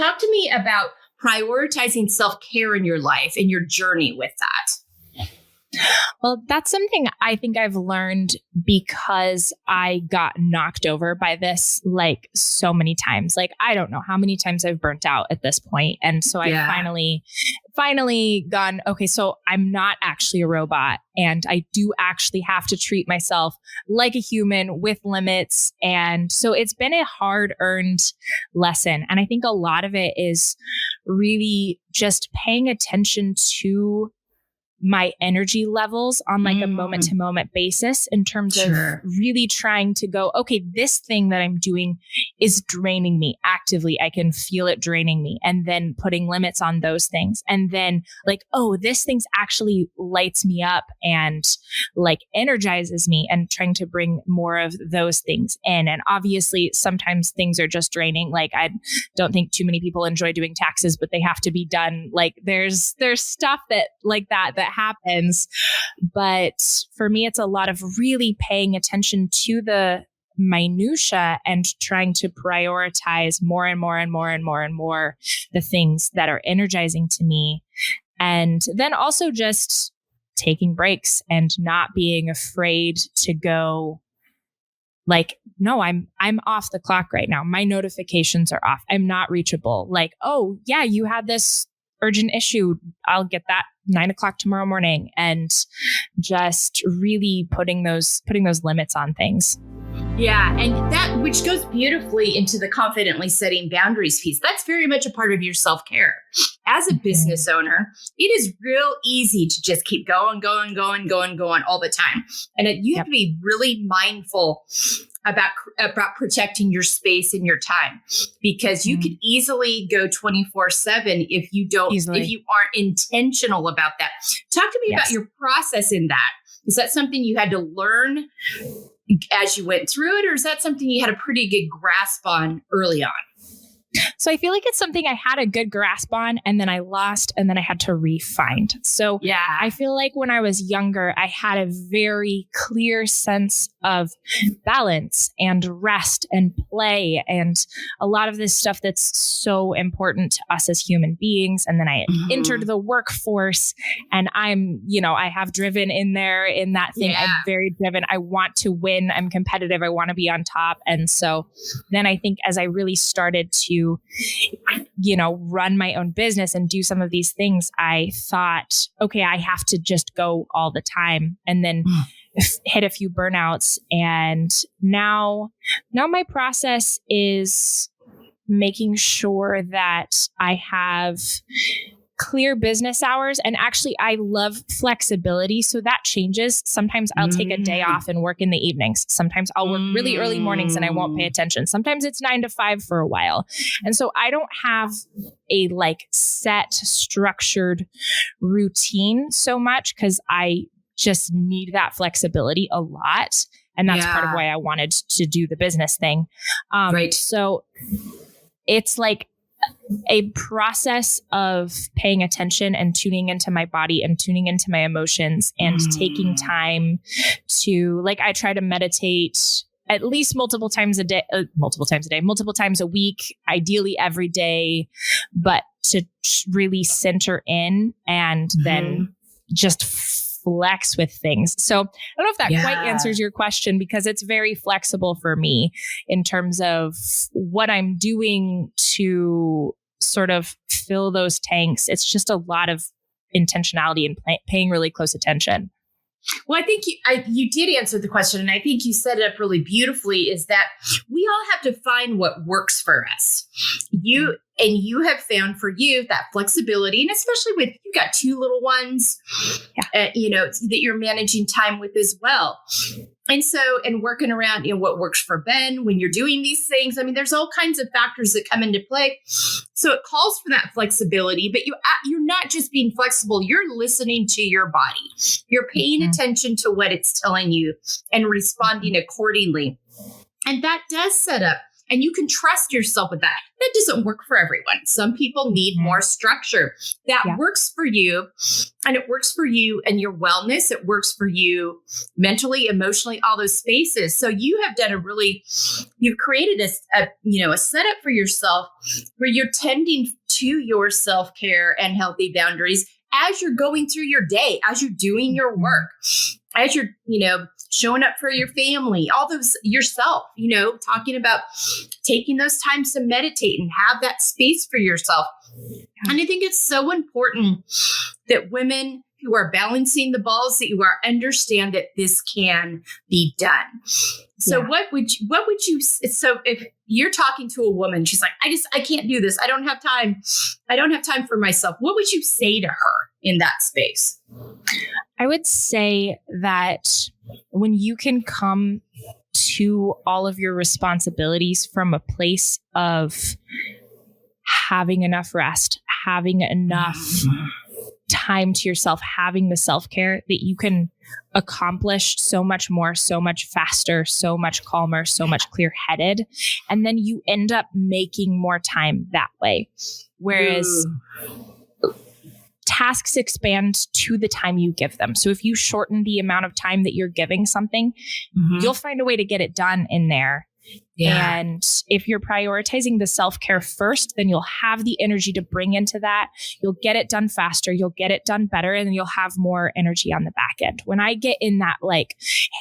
Talk to me about prioritizing self-care in your life and your journey with that. Well, that's something I think I've learned because I got knocked over by this like so many times. Like, I don't know how many times I've burnt out at this point. And so I finally gone, okay, so I'm not actually a robot and I do actually have to treat myself like a human with limits. And so it's been a hard earned lesson. And I think a lot of it is really just paying attention to my energy levels on like a moment to moment basis in terms of really trying to go, okay, this thing that I'm doing is draining me actively. I can feel it draining me. And then putting limits on those things. And then like, oh, this thing's actually lights me up and like energizes me, and trying to bring more of those things in. And obviously sometimes things are just draining. Like, I don't think too many people enjoy doing taxes, but they have to be done. Like there's stuff that like that happens. But for me, it's a lot of really paying attention to the minutia and trying to prioritize more and more and more and more and more the things that are energizing to me. And then also just taking breaks and not being afraid to go like, no, I'm off the clock right now. My notifications are off. I'm not reachable. Like, oh yeah, you had this urgent issue. I'll get that 9:00 tomorrow morning. And just really putting those limits on things. Yeah. And that, which goes beautifully into the confidently setting boundaries piece. That's very much a part of your self-care. As a business owner, it is real easy to just keep going all the time. And you have to be really mindful about protecting your space and your time, because you could easily go 24/7 if you aren't intentional about that. Talk to me about your process in that. Is that something you had to learn as you went through it, or is that something you had a pretty good grasp on early on? So I feel like it's something I had a good grasp on, and then I lost, and then I had to re-find. So I feel like when I was younger, I had a very clear sense of balance and rest and play and a lot of this stuff that's so important to us as human beings. And then I entered the workforce, and I have driven in there in that thing. I'm very driven. I want to win. I'm competitive. I want to be on top. And so then I think as I really started to run my own business and do some of these things, I thought, okay, I have to just go all the time, and then hit a few burnouts. And now my process is making sure that I have clear business hours. And actually, I love flexibility. So that changes. Sometimes I'll take a day off and work in the evenings. Sometimes I'll work really early mornings and I won't pay attention. Sometimes it's 9 to 5 for a while. And so I don't have a like set structured routine so much, because I just need that flexibility a lot. And that's part of why I wanted to do the business thing. So it's like a process of paying attention and tuning into my body and tuning into my emotions and taking time to, like, I try to meditate at least multiple times a week, ideally every day, but to really center in and then just flex with things. So I don't know if that quite answers your question, because it's very flexible for me in terms of what I'm doing to sort of fill those tanks. It's just a lot of intentionality and paying really close attention. Well, I think you did answer the question, and I think you set it up really beautifully, is that we all have to find what works for us. You have found for you that flexibility, and especially with, you got 2 little ones, that you're managing time with as well. And so, and working around, what works for Ben when you're doing these things. I mean, there's all kinds of factors that come into play. So it calls for that flexibility, but you're not just being flexible. You're listening to your body. You're paying attention to what it's telling you and responding accordingly. And that does set up and you can trust yourself with that. That doesn't work for everyone. Some people need more structure. That works for you, and it works for you and your wellness. It works for you mentally, emotionally, all those spaces. So you have done you've created a setup for yourself where you're tending to your self-care and healthy boundaries as you're going through your day, as you're doing your work, as you're, showing up for your family, all those yourself, talking about taking those times to meditate and have that space for yourself. And I think it's so important that women who are balancing the balls, that you understand that this can be done. So what would you, so if you're talking to a woman, she's like, I can't do this. I don't have time. I don't have time for myself. What would you say to her in that space? I would say that when you can come to all of your responsibilities from a place of having enough rest, having enough time to yourself, having the self-care, that you can accomplish so much more, so much faster, so much calmer, so much clear-headed. And then you end up making more time that way. Whereas tasks expand to the time you give them. So if you shorten the amount of time that you're giving something, you'll find a way to get it done in there. Yeah. And if you're prioritizing the self-care first, then you'll have the energy to bring into that. You'll get it done faster. You'll get it done better. And then you'll have more energy on the back end. When I get in that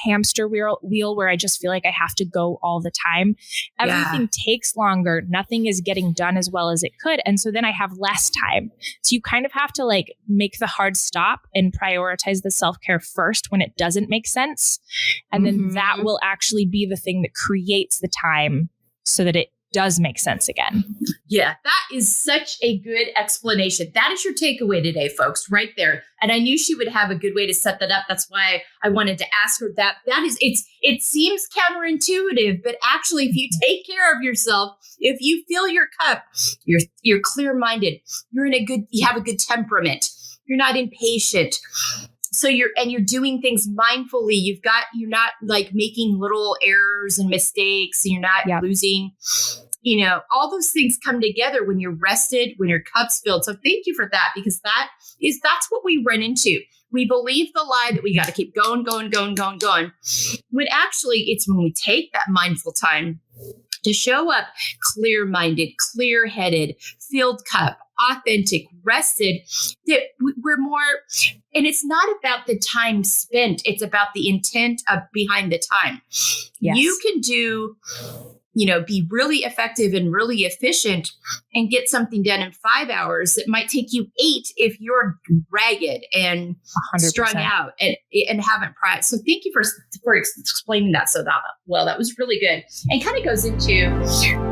hamster wheel where I just feel like I have to go all the time, everything takes longer. Nothing is getting done as well as it could. And so then I have less time. So you kind of have to make the hard stop and prioritize the self-care first when it doesn't make sense. And then that will actually be the thing that creates the time so that it does make sense again. Yeah, that is such a good explanation. That is your takeaway today, folks, right there. And I knew she would have a good way to set that up. That's why I wanted to ask her that. It seems counterintuitive, but actually, if you take care of yourself, if you fill your cup, you're clear-minded, you have a good temperament, you're not impatient. So you're doing things mindfully. You're not making little errors and mistakes, and you're not losing, all those things come together when you're rested, when your cup's filled. So thank you for that, because that's what we run into. We believe the lie that we got to keep going. When actually it's when we take that mindful time to show up clear-minded, clear-headed, filled cup, authentic, rested, that we're more, and it's not about the time spent. It's about the intent behind the time. Yes. You can be really effective and really efficient and get something done in 5 hours that might take you 8 if you're ragged and 100%. Strung out and haven't practiced. So thank you for explaining that so well. That was really good. And kind of goes into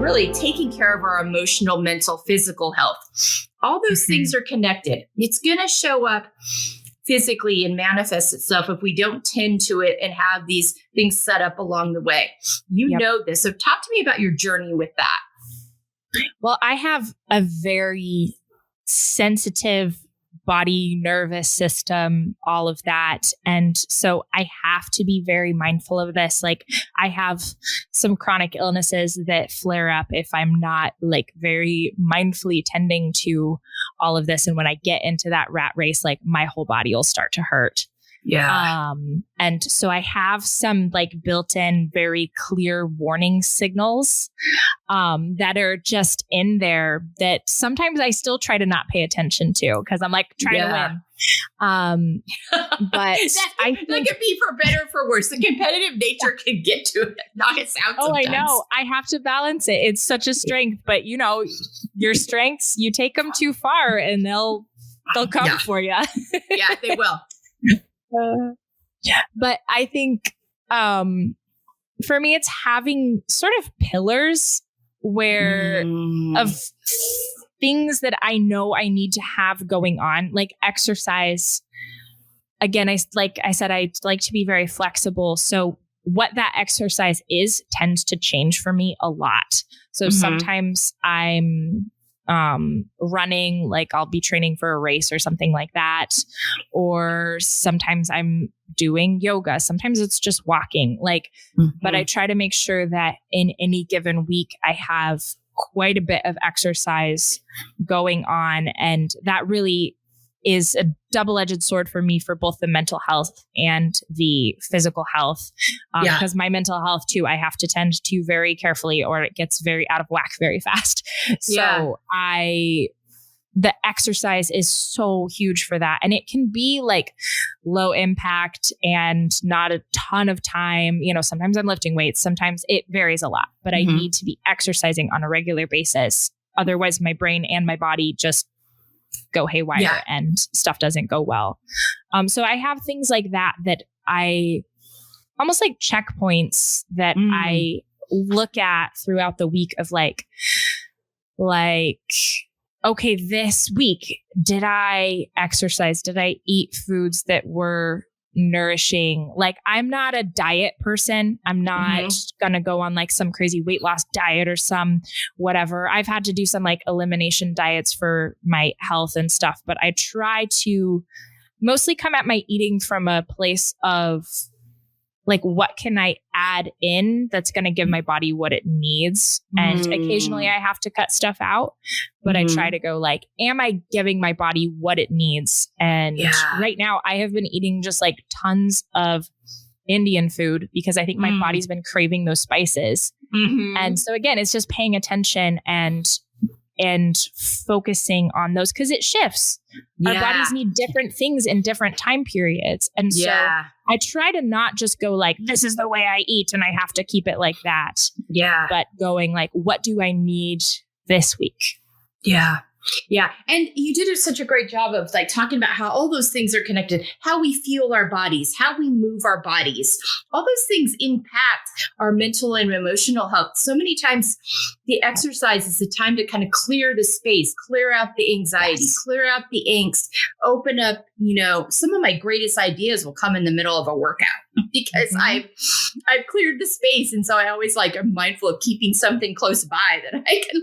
really taking care of our emotional, mental, physical health. All those things are connected. It's going to show up physically and manifest itself if we don't tend to it and have these things set up along the way. You know this. So talk to me about your journey with that. Well, I have a very sensitive body, nervous system, all of that. And so I have to be very mindful of this. I have some chronic illnesses that flare up if I'm not very mindfully tending to all of this. And when I get into that rat race, my whole body will start to hurt. Yeah. And so I have some built-in, very clear warning signals that are just in there that sometimes I still try to not pay attention to because I'm trying to win. But I think that could be for better or for worse. The competitive nature can get to it, knock us out sometimes. I know. I have to balance it. It's such a strength, but your strengths, you take them too far and they'll come for you. Yeah, they will. But I think for me, it's having sort of pillars of things that I know I need to have going on, like exercise. Again, like I said, I like to be very flexible. So what that exercise is tends to change for me a lot. So sometimes I'm running, like I'll be training for a race or something like that. Or sometimes I'm doing yoga. Sometimes it's just walking, but I try to make sure that in any given week, I have quite a bit of exercise going on. And that really is a double-edged sword for me for both the mental health and the physical health. Because my mental health too, I have to tend to very carefully or it gets very out of whack very fast. So the exercise is so huge for that. And it can be like low impact and not a ton of time. Sometimes I'm lifting weights, sometimes it varies a lot, but I need to be exercising on a regular basis. Otherwise my brain and my body just go haywire and stuff doesn't go well. So I have things like that I almost like checkpoints that I look at throughout the week of like, okay, this week, did I exercise? Did I eat foods that were nourishing? Like, I'm not a diet person. I'm not going to go on like some crazy weight loss diet or some whatever. I've had to do some like elimination diets for my health and stuff, but I try to mostly come at my eating from a place of like, what can I add in that's going to give my body what it needs? And occasionally I have to cut stuff out, but I try to go like, am I giving my body what it needs? And right now I have been eating just like tons of Indian food because I think my body's been craving those spices. And so again, it's just paying attention and focusing on those because it shifts. Our bodies need different things in different time periods. And so I try to not just go like, this is the way I eat and I have to keep it like that. But going like, what do I need this week? Yeah. And you did such a great job of like talking about how all those things are connected, how we feel our bodies, how we move our bodies. All those things impact our mental and emotional health. So many times the exercise is the time to kind of clear the space, clear out the anxiety, clear out the angst, open up, some of my greatest ideas will come in the middle of a workout because I've cleared the space. And so I always I'm mindful of keeping something close by that I can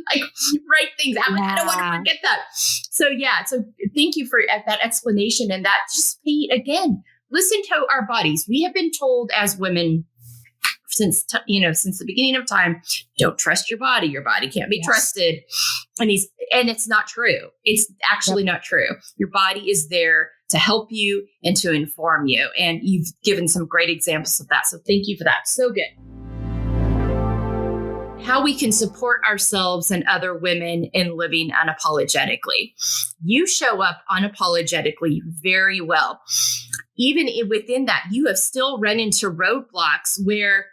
write things out. I don't want to forget that. So thank you for that explanation. And that just again, listen to our bodies. We have been told as women since the beginning of time, don't trust your body. Your body can't be trusted. And it's not true. It's actually not true. Your body is there to help you and to inform you. And you've given some great examples of that. So thank you for that. So good. How we can support ourselves and other women in living unapologetically. You show up unapologetically very well. Even within that, you have still run into roadblocks where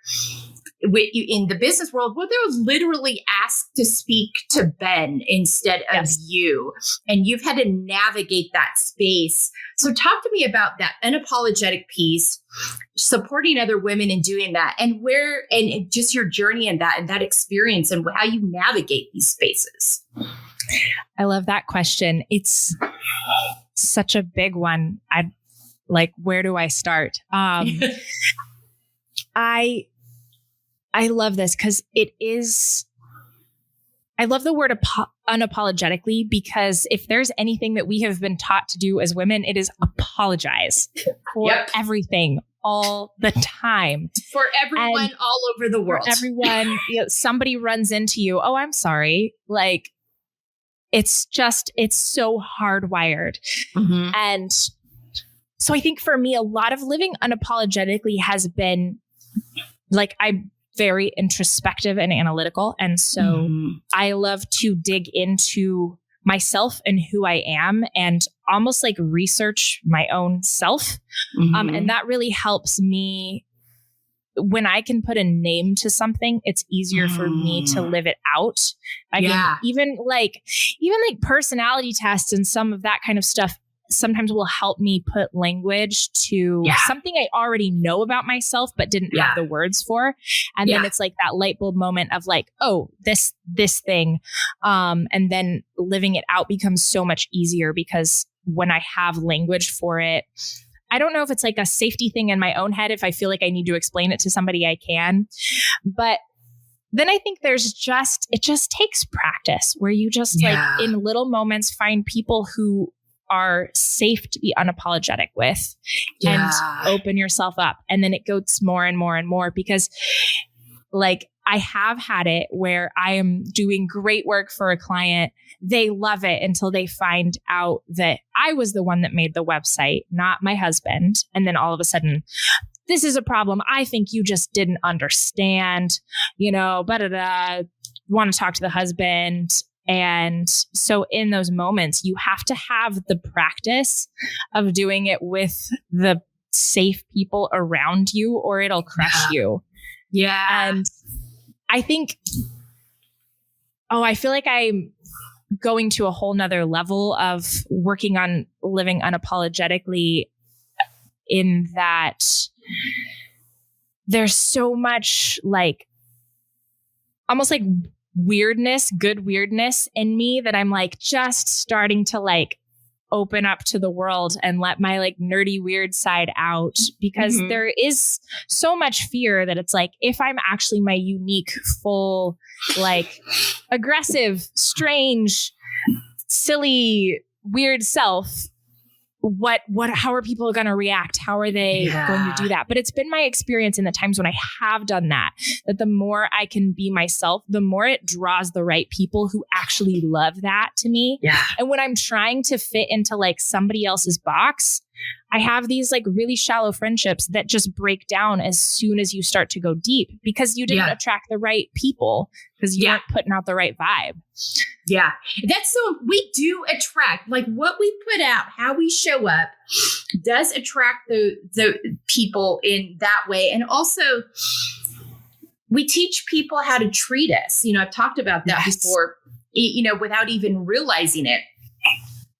in the business world, where they're literally asked to speak to Ben instead of you. And you've had to navigate that space. So talk to me about that unapologetic piece, supporting other women in doing that, and just your journey in that and that experience and how you navigate these spaces. I love that question. It's such a big one. Where do I start? I love this because I love the word unapologetically, because if there's anything that we have been taught to do as women, it is apologize for everything all the time. For everyone all over the world. For everyone, somebody runs into you. Oh, I'm sorry. It's so hardwired. And so I think for me, a lot of living unapologetically has been I'm very introspective and analytical. And so I love to dig into myself and who I am and almost research my own self. And that really helps me. When I can put a name to something, it's easier for me to live it out. Even personality tests and some of that kind of stuff sometimes will help me put language to something I already know about myself, but didn't have the words for. And then it's that light bulb moment of this thing. And then living it out becomes so much easier because when I have language for it, I don't know if it's a safety thing in my own head. If I feel like I need to explain it to somebody, I can. But then I think it just takes practice where you just like in little moments find people who are safe to be unapologetic with and open yourself up. And then it goes more and more and more because like I have had it where I am doing great work for a client. They love it until they find out that I was the one that made the website, not my husband. And then all of a sudden, this is a problem. I think you just didn't understand, want to talk to the husband. And so in those moments, you have to have the practice of doing it with the safe people around you or it'll crush you. Yeah. And I think, I feel like I'm going to a whole nother level of working on living unapologetically in that there's so much like, almost like good weirdness in me that I'm like just starting to like open up to the world and let my like nerdy weird side out because there is so much fear that it's like if I'm actually my unique full like aggressive strange silly weird self, how are people going to react? How are they going to do that? But it's been my experience in the times when I have done that the more I can be myself, the more it draws the right people who actually love that to me. Yeah. And when I'm trying to fit into like somebody else's box, I have these like really shallow friendships that just break down as soon as you start to go deep because you didn't attract the right people because you weren't putting out the right vibe. Yeah. That's so we do attract like what we put out, how we show up does attract the people in that way. And also we teach people how to treat us. I've talked about that before, without even realizing it.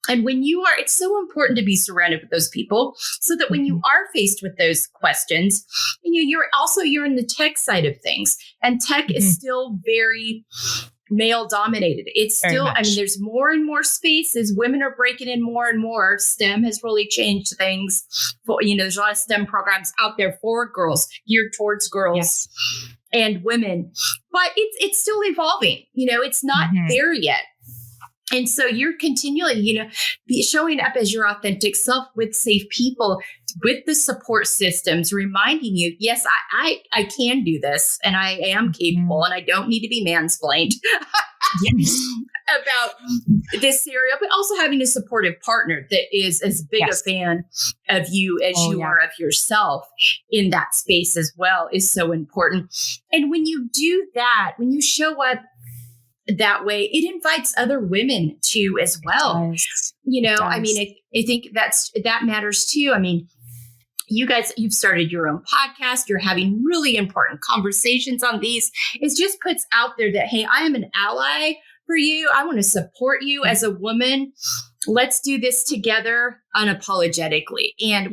And when it's so important to be surrounded with those people so that when you are faced with those questions, you're in the tech side of things and tech is still very male dominated. It's still, there's more and more spaces. Women are breaking in more and more. STEM has really changed things. There's a lot of STEM programs out there for girls, geared towards girls and women, but it's still evolving. It's not there yet. And so you're continually, showing up as your authentic self with safe people, with the support systems, reminding you, yes, I can do this and I am capable and I don't need to be mansplained about this area, but also having a supportive partner that is as big a fan of you as you are of yourself in that space as well is so important. And when you do that, when you show up that way, it invites other women to as well. I think that matters too. You guys, you've started your own podcast. You're having really important conversations on these. It just puts out there that, hey, I am an ally for you. I want to support you as a woman. Let's do this together unapologetically and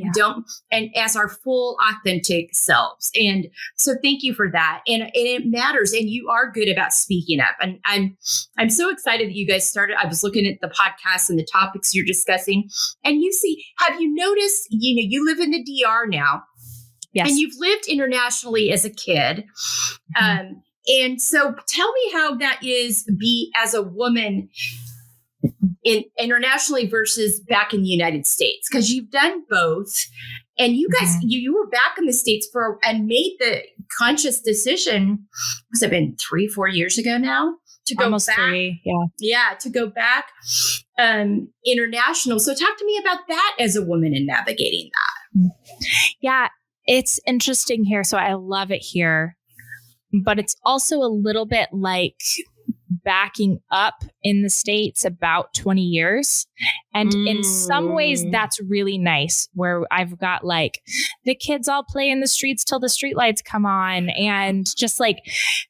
and as our full authentic selves. And so thank you for that. And it matters. And you are good about speaking up. And I'm so excited that you guys started. I was looking at the podcast and the topics you're discussing. And have you noticed, you live in the DR now. Yes. And you've lived internationally as a kid. And so tell me how that is as a woman internationally versus back in the United States, because you've done both. And you guys, you were back in the States and made the conscious decision, must have been 3-4 years ago now, to go Almost back. 3, to go back international. So talk to me about that as a woman and navigating that. Yeah, it's interesting here. So I love it here, but it's also a little bit like backing up in the States about 20 years. And in some ways that's really nice, where I've got like the kids all play in the streets till the streetlights come on. And just like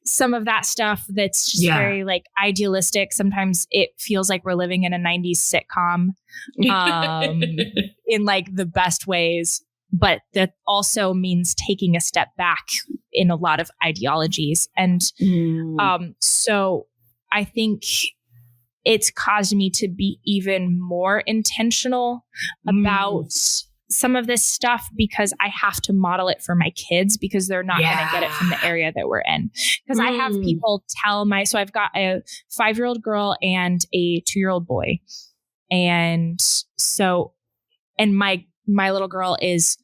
some of that stuff that's just very like idealistic. Sometimes it feels like we're living in a 90s sitcom in like the best ways. But that also means taking a step back in a lot of ideologies. And so I think it's caused me to be even more intentional about some of this stuff because I have to model it for my kids because they're not going to get it from the area that we're in. Because I have people tell so I've got a 5-year-old girl and a 2-year-old boy. And my little girl is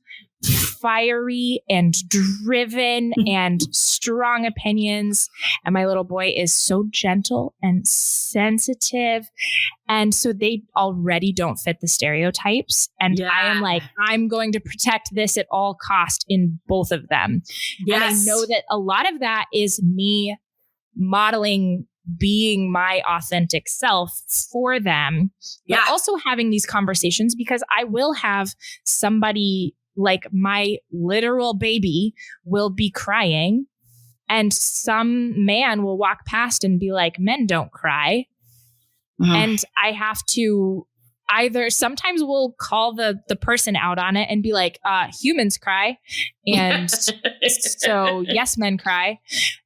fiery and driven and strong opinions. And my little boy is so gentle and sensitive. And so they already don't fit the stereotypes. And I am like, I'm going to protect this at all cost in both of them. Yes. And I know that a lot of that is me modeling being my authentic self for them, but also having these conversations because I will have somebody like my literal baby will be crying and some man will walk past and be like, men don't cry. And I have to either sometimes we'll call the person out on it and be like, humans cry. And so yes, men cry.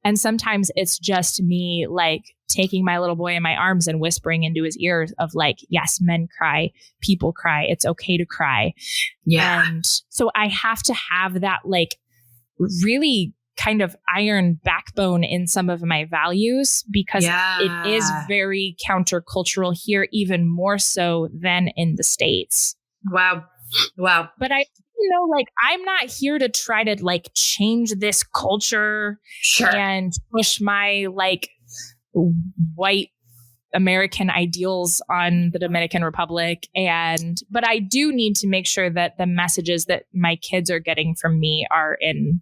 And sometimes it's just me like taking my little boy in my arms and whispering into his ears of like, yes, men cry, people cry. It's okay to cry. Yeah. And so I have to have that like really kind of iron backbone in some of my values because it is very countercultural here, even more so than in the States. Wow. But I like, I'm not here to try to like change this culture and push my like white American ideals on the Dominican Republic. But I do need to make sure that the messages that my kids are getting from me are in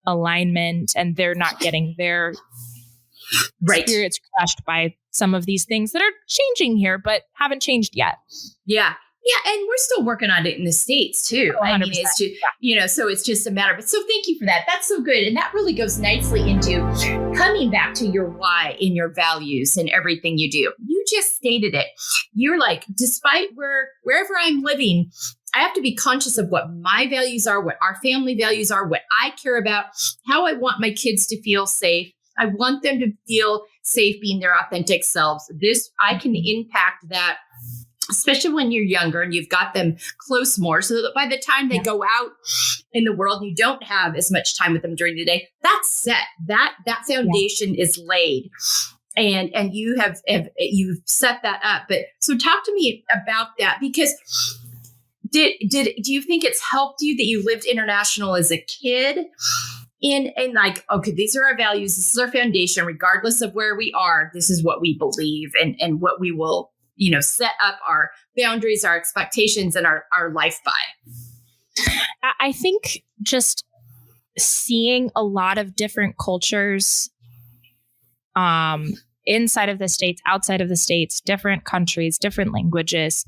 alignment and they're not getting their spirits crushed by some of these things that are changing here, but haven't changed yet. Yeah. Yeah. And we're still working on it in the States too. 100%. I mean, it's just, so it's just a matter of it. So thank you for that. That's so good. And that really goes nicely into coming back to your why in your values and everything you do. You just stated it. You're like, despite wherever I'm living, I have to be conscious of what my values are, what our family values are, what I care about, how I want my kids to feel safe. I want them to feel safe being their authentic selves. I can impact that, especially when you're younger and you've got them close more so that by the time they go out in the world, you don't have as much time with them during the day. That's set. That foundation is laid. And you've set that up. But so talk to me about that because do you think it's helped you that you lived international as a kid in like, okay, these are our values. This is our foundation, regardless of where we are. This is what we believe and what we will, set up our boundaries, our expectations and our life by. I think just seeing a lot of different cultures, inside of the States, outside of the States, different countries, different languages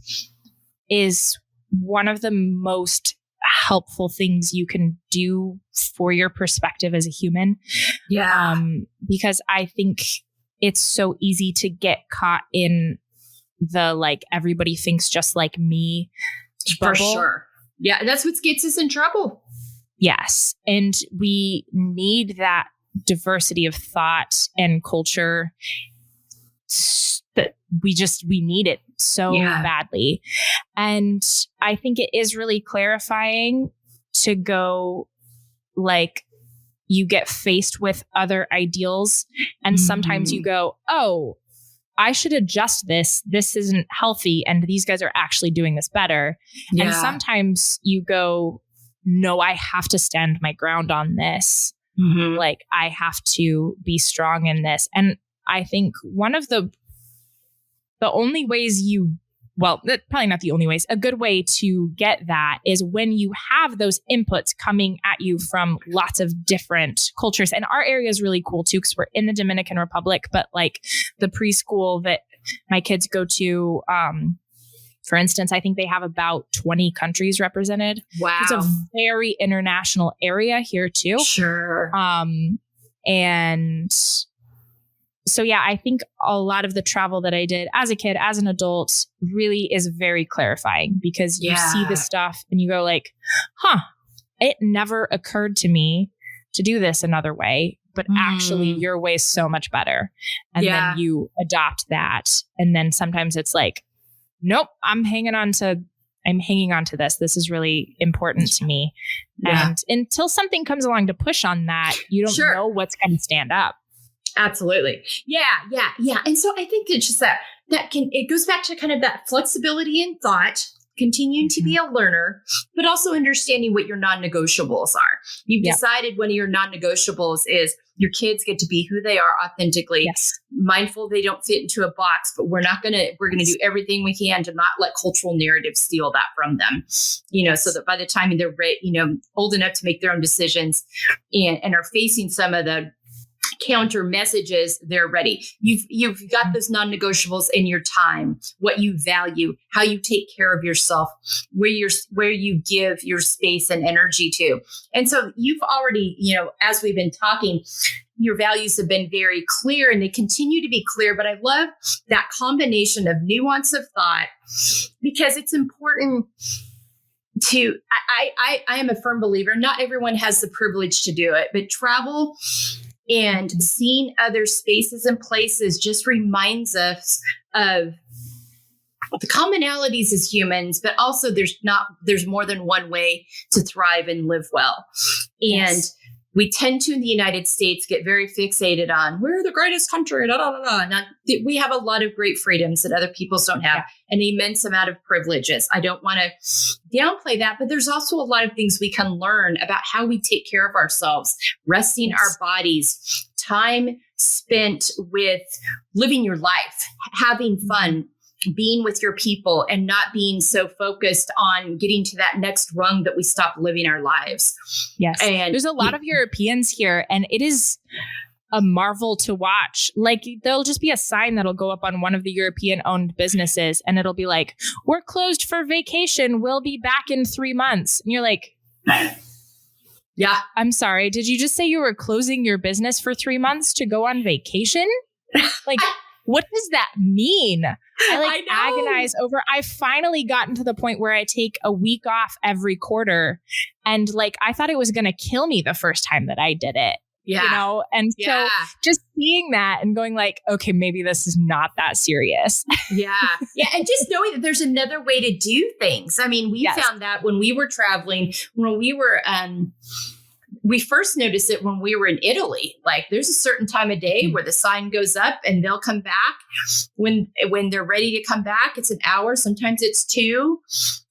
is one of the most helpful things you can do for your perspective as a human. Yeah. Because I think it's so easy to get caught in the like everybody thinks just like me bubble. For sure. Yeah, that's what gets us in trouble. Yes. And we need that diversity of thought and culture. That we need it so badly. And I think it is really clarifying to go like you get faced with other ideals and sometimes you go, oh, I should adjust this. This isn't healthy. And these guys are actually doing this better. Yeah. And sometimes you go, no, I have to stand my ground on this. Like I have to be strong in this. And I think one of the only ways probably not the only ways, a good way to get that is when you have those inputs coming at you from lots of different cultures. And our area is really cool too, because we're in the Dominican Republic, but like the preschool that my kids go to, for instance, I think they have about 20 countries represented. Wow. It's a very international area here too. Sure. And so, yeah, I think a lot of the travel that I did as a kid, as an adult, really is very clarifying because you see this stuff and you go like, it never occurred to me to do this another way, but actually your way is so much better. And then you adopt that. And then sometimes it's like, nope, I'm hanging on to I'm hanging on to this. This is really important to me. Yeah. And until something comes along to push on that, you don't know what's going to stand up. Absolutely. Yeah. And so I think it's just it goes back to kind of that flexibility in thought, continuing to be a learner, but also understanding what your non-negotiables are. You've decided one of your non-negotiables is your kids get to be who they are authentically, mindful they don't fit into a box, but we're going to do everything we can to not let cultural narratives steal that from them, so that by the time they're old enough to make their own decisions and are facing some of the counter messages, they're ready. You've got those non-negotiables in your time, what you value, how you take care of yourself, where you give your space and energy to. And so you've already, as we've been talking, your values have been very clear and they continue to be clear. But I love that combination of nuance of thought, because it's important to, I am a firm believer, not everyone has the privilege to do it, but travel and seeing other spaces and places just reminds us of the commonalities as humans, but also there's more than one way to thrive and live well. And we tend to, in the United States, get very fixated on, we're the greatest country, we have a lot of great freedoms that other people don't have, an immense amount of privileges. I don't want to downplay that, but there's also a lot of things we can learn about how we take care of ourselves, resting our bodies, time spent with living your life, having fun, being with your people, and not being so focused on getting to that next rung that we stop living our lives. Yes. And there's a lot of Europeans here, and it is a marvel to watch. Like, there'll just be a sign that'll go up on one of the European owned businesses, and it'll be like, we're closed for vacation. We'll be back in 3 months. And you're like, yeah, I'm sorry. Did you just say you were closing your business for 3 months to go on vacation? Like, what does that mean? I agonize over. I've finally gotten to the point where I take a week off every quarter, and I thought it was going to kill me the first time that I did it. Yeah. And so just seeing that and going okay, maybe this is not that serious. Yeah. And just knowing that there's another way to do things. I mean, we found that when we were traveling, when we were, we first noticed it when we were in Italy. There's a certain time of day where the sign goes up and they'll come back when they're ready to come back. It's an hour. Sometimes it's 2,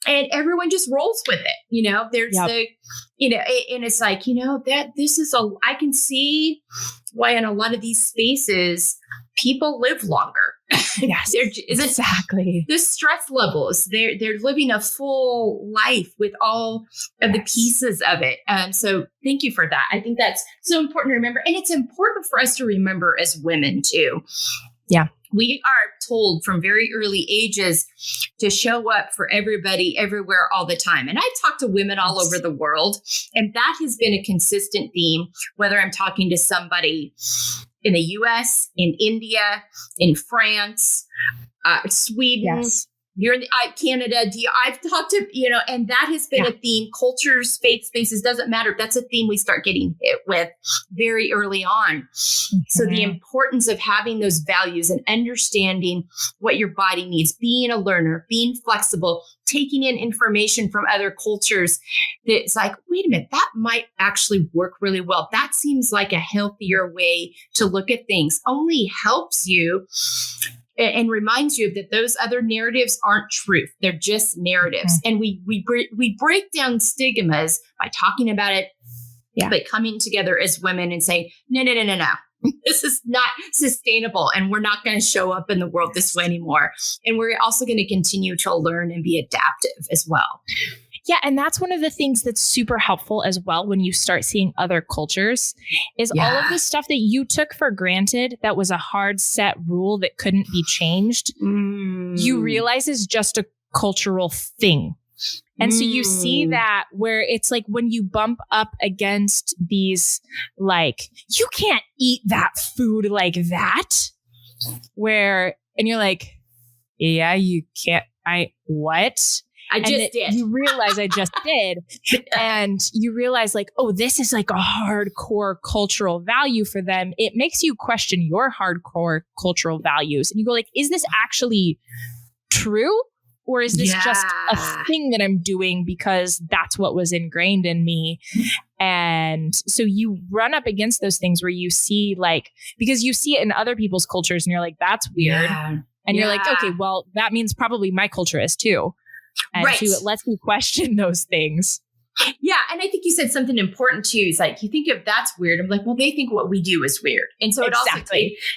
and everyone just rolls with it. There's the, and it's that this is I can see why in a lot of these spaces people live longer. Yes, exactly. The stress levels, they're living a full life with all of the pieces of it. So thank you for that. I think that's so important to remember. And it's important for us to remember as women too. Yeah. We are told from very early ages to show up for everybody, everywhere, all the time. And I talk to women all over the world, and that has been a consistent theme, whether I'm talking to somebody in the US, in India, in France, Sweden, you're in Canada. I've talked to, and that has been a theme. Cultures, faith spaces, doesn't matter. That's a theme we start getting hit with very early on. Mm-hmm. So the importance of having those values and understanding what your body needs, being a learner, being flexible, taking in information from other cultures. That's wait a minute, that might actually work really well. That seems like a healthier way to look at things. Only helps you and reminds you that those other narratives aren't truth. They're just narratives. Mm-hmm. And we break down stigmas by talking about it, by coming together as women and saying, no. This is not sustainable. And we're not going to show up in the world this way anymore. And we're also going to continue to learn and be adaptive as well. Yeah. And that's one of the things that's super helpful as well when you start seeing other cultures is all of the stuff that you took for granted that was a hard set rule that couldn't be changed. You realize is just a cultural thing. And so you see that where it's when you bump up against these, you can't eat that food like that, and you're yeah, you can't, what? I just did. You realize I just did. And you realize oh, this is a hardcore cultural value for them. It makes you question your hardcore cultural values. And you go is this actually true? Or is this just a thing that I'm doing because that's what was ingrained in me? And so you run up against those things where you see like, because you see it in other people's cultures and you're like, that's weird. Yeah. And you're like, okay, well, that means probably my culture is too. And so it lets me question those things. Yeah. And I think you said something important too. It's like, you think if that's weird, I'm like, well, they think what we do is weird. And so it also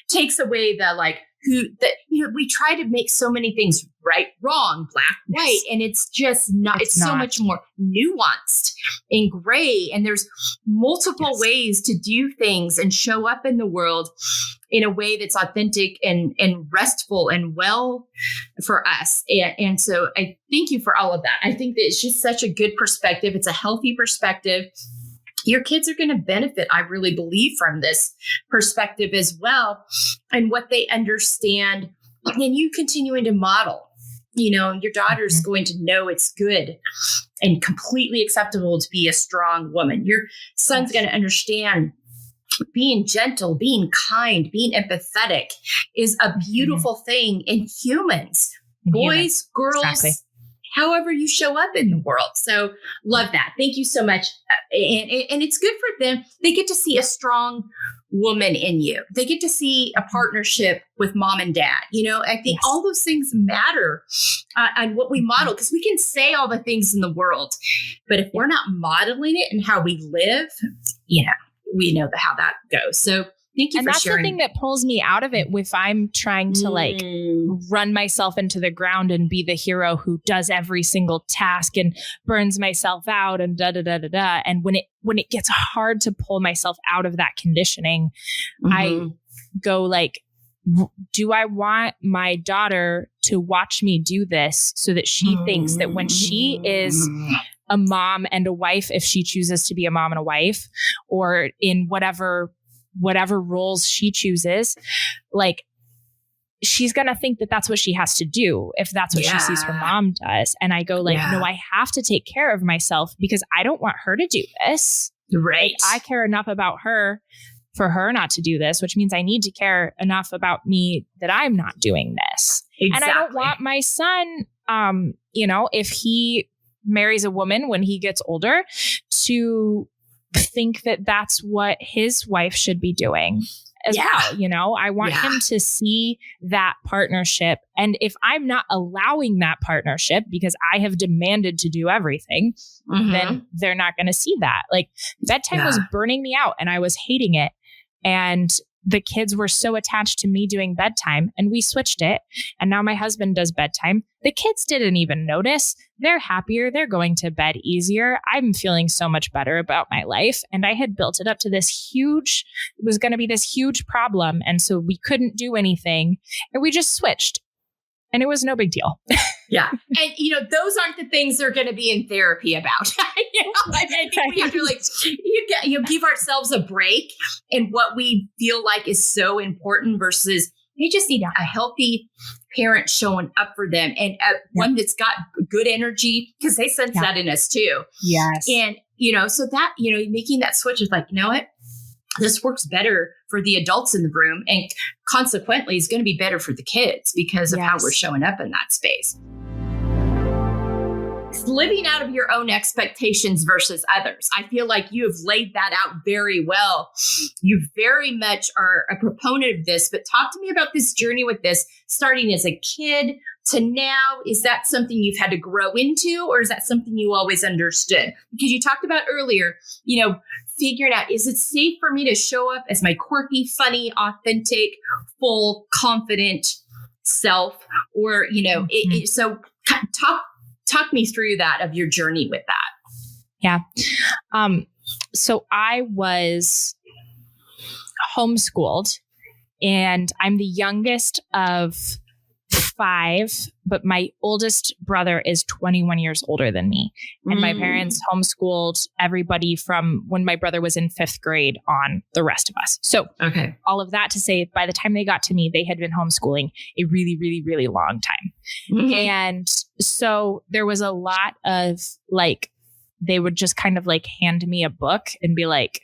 takes away the like, we try to make so many things right, wrong, black, white, and it's just not, it's so much more nuanced and gray. And there's multiple ways to do things and show up in the world in a way that's authentic and restful and well for us. And so I thank you for all of that. I think that it's just such a good perspective. It's a healthy perspective. Your kids are going to benefit, I really believe, from this perspective as well, and what they understand, and you continuing to model. You know, your daughter's going to know it's good and completely acceptable to be a strong woman. Your son's going to understand being gentle, being kind, being empathetic is a beautiful thing in humans, boys, girls, however you show up in the world. So love that. Thank you so much. And it's good for them. They get to see a strong woman in you. They get to see a partnership with mom and dad. You know, I think all those things matter on what we model, because we can say all the things in the world, but if we're not modeling it and how we live, you know, we know how that goes. So thank you for sharing. And that's the thing that pulls me out of it if I'm trying to like run myself into the ground and be the hero who does every single task and burns myself out and da-da-da-da-da. And when it gets hard to pull myself out of that conditioning, I go like, do I want my daughter to watch me do this so that she thinks that when she is a mom and a wife, if she chooses to be a mom and a wife, or in whatever roles she chooses, like she's going to think that that's what she has to do if that's what she sees her mom does. And I go like, no, I have to take care of myself because I don't want her to do this. Right. Like, I care enough about her for her not to do this, which means I need to care enough about me that I'm not doing this. Exactly. And I don't want my son, you know, if he marries a woman when he gets older, to think that that's what his wife should be doing as well. You know, I want him to see that partnership. And if I'm not allowing that partnership because I have demanded to do everything, then they're not going to see that. Like bedtime was burning me out and I was hating it. And the kids were so attached to me doing bedtime, and we switched it. And now my husband does bedtime. The kids didn't even notice. They're happier. They're going to bed easier. I'm feeling so much better about my life. And I had built it up to it was going to be this huge problem. And so we couldn't do anything, and we just switched. And it was no big deal. Yeah. And, you know, those aren't the things they're going to be in therapy about. You know, I think we have to like, give ourselves a break in what we feel like is so important versus they just need a healthy parent showing up for them, and one that's got good energy, because they sense that in us too. Yes. And, you know, so that, you know, making that switch is like, you know what? This works better for the adults in the room, and consequently is going to be better for the kids because of how we're showing up in that space. Living out of your own expectations versus others. I feel like you have laid that out very well. You very much are a proponent of this, but talk to me about this journey with this, starting as a kid to now. Is that something you've had to grow into, or is that something you always understood? Because you talked about earlier, you know, figuring out, is it safe for me to show up as my quirky, funny, authentic, full, confident self? Or, you know, so talk me through that, of your journey with that. Yeah. So I was homeschooled, and I'm the youngest of 5, but my oldest brother is 21 years older than me. And my parents homeschooled everybody from when my brother was in 5th grade on, the rest of us. So all of that to say, by the time they got to me, they had been homeschooling a really, really, really long time. And so there was a lot of like, they would just kind of like hand me a book and be like,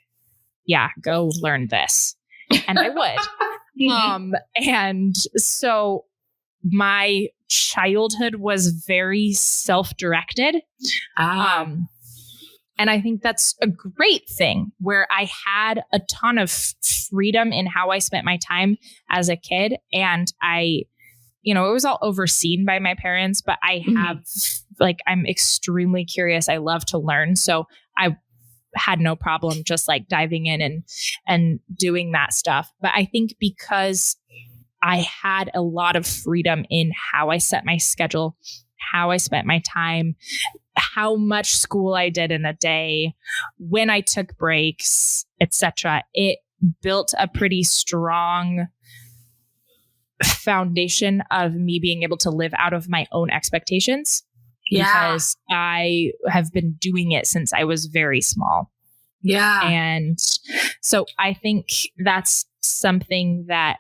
yeah, go learn this. And I would. And so my childhood was very self-directed. And I think that's a great thing, where I had a ton of freedom in how I spent my time as a kid. And it was all overseen by my parents, but I have I'm extremely curious. I love to learn. So I had no problem just like diving in and doing that stuff. But I think because I had a lot of freedom in how I set my schedule, how I spent my time, how much school I did in a day, when I took breaks, etc. It built a pretty strong foundation of me being able to live out of my own expectations. Because I have been doing it since I was very small. Yeah. And so I think that's something that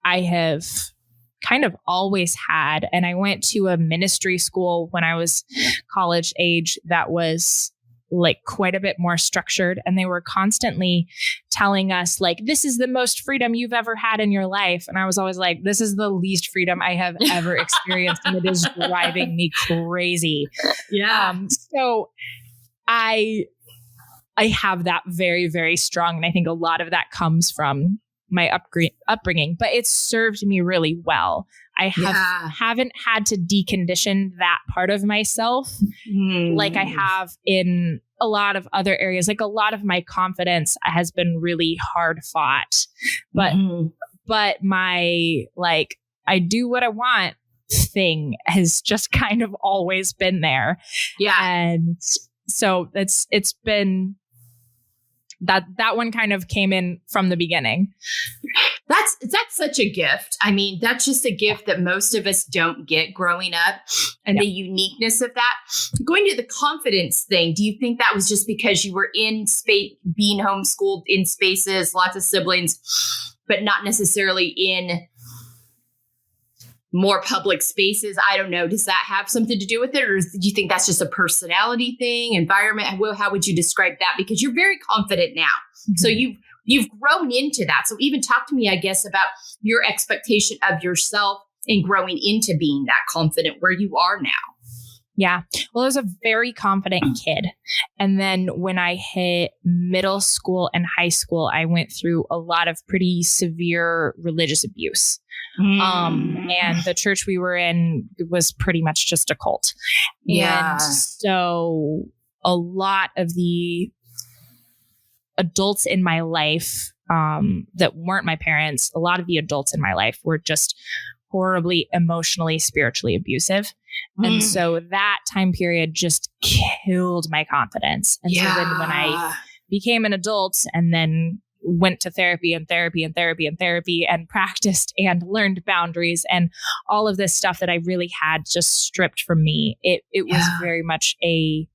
I have kind of always had. And I went to a ministry school when I was college age that was like quite a bit more structured. And they were constantly telling us like, this is the most freedom you've ever had in your life. And I was always like, this is the least freedom I have ever experienced. And it is driving me crazy. Yeah. So I have that very, very strong. And I think a lot of that comes from my upbringing, but it's served me really well. I haven't had to decondition that part of myself like I have in a lot of other areas. Like a lot of my confidence has been really hard fought, but my like, I do what I want thing has just kind of always been there. Yeah. And so it's been that one kind of came in from the beginning. That's such a gift. I mean, that's just a gift that most of us don't get growing up, and the uniqueness of that. Going to the confidence thing, do you think that was just because you were in space, being homeschooled in spaces, lots of siblings, but not necessarily in more public spaces? I don't know. Does that have something to do with it? Or do you think that's just a personality thing, environment? How would you describe that? Because you're very confident now. Mm-hmm. So you've grown into that. So even talk to me, I guess, about your expectation of yourself and growing into being that confident where you are now. Yeah. Well, I was a very confident kid. And then when I hit middle school and high school, I went through a lot of pretty severe religious abuse. And the church we were in was pretty much just a cult. Yeah. And so a lot of the adults in my life that weren't my parents, a lot of the adults in my life were just horribly emotionally, spiritually abusive. And so that time period just killed my confidence. And so then when I became an adult and then went to therapy and practiced and learned boundaries and all of this stuff that I really had just stripped from me, it was very much a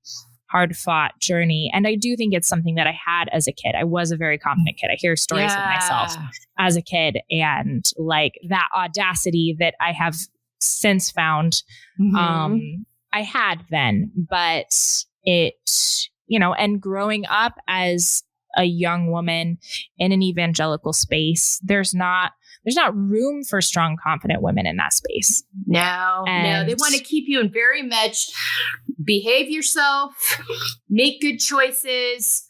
hard fought journey. And I do think it's something that I had as a kid. I was a very confident kid. I hear stories of myself as a kid, and like that audacity that I have since found, I had then, but it, and growing up as a young woman in an evangelical space, there's not room for strong, confident women in that space. No, they want to keep you in very much behave yourself, make good choices,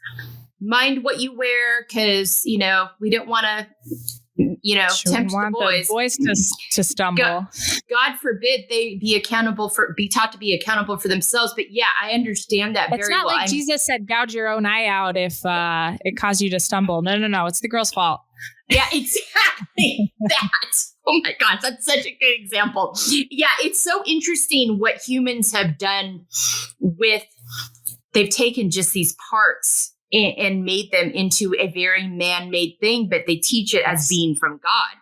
mind what you wear, because, we don't want to, tempt the boys to stumble. God forbid they be taught to be accountable for themselves. But yeah, I understand that very well. It's not like Jesus said, gouge your own eye out if it caused you to stumble. No. It's the girl's fault. Yeah, exactly. That. Oh my gosh, that's such a good example. Yeah, it's so interesting what humans have done they've taken just these parts and made them into a very man-made thing, but they teach it as being from God.